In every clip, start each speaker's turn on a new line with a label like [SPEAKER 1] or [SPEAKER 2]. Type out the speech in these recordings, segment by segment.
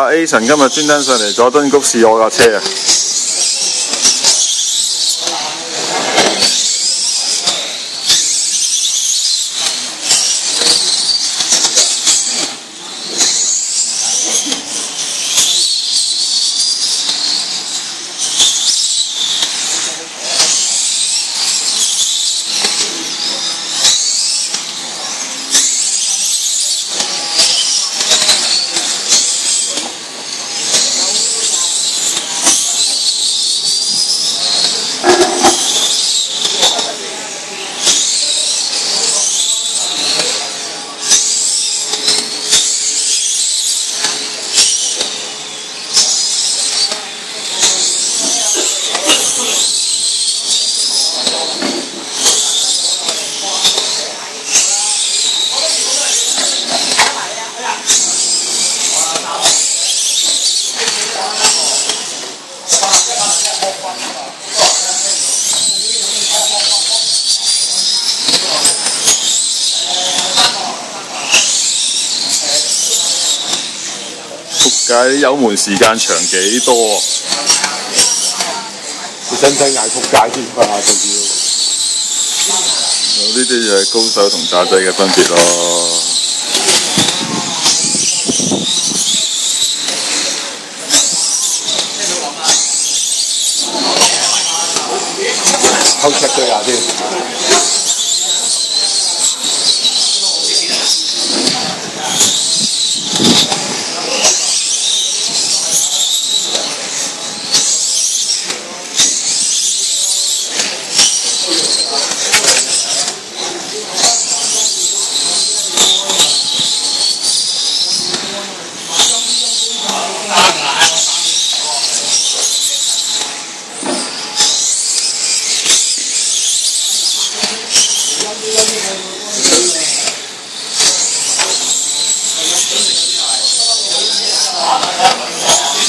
[SPEAKER 1] ，Ason 今日專登上嚟佐敦谷試我架車啊！仆街啲油門時間長幾多啊？
[SPEAKER 2] 你使唔使嗌仆街先瞓下仲要？
[SPEAKER 1] 呢啲就係高手同渣仔嘅分別咯。
[SPEAKER 2] 偷 check 對下先。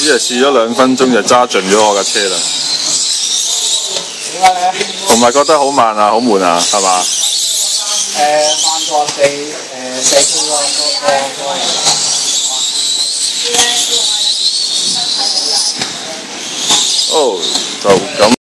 [SPEAKER 1] 只係試咗2分鐘就揸盡咗我架車啦，
[SPEAKER 2] 點解咧？
[SPEAKER 1] 同埋覺得好慢啊，好悶啊，係嘛？
[SPEAKER 2] 慢過4分咯，
[SPEAKER 1] 哦，就咁。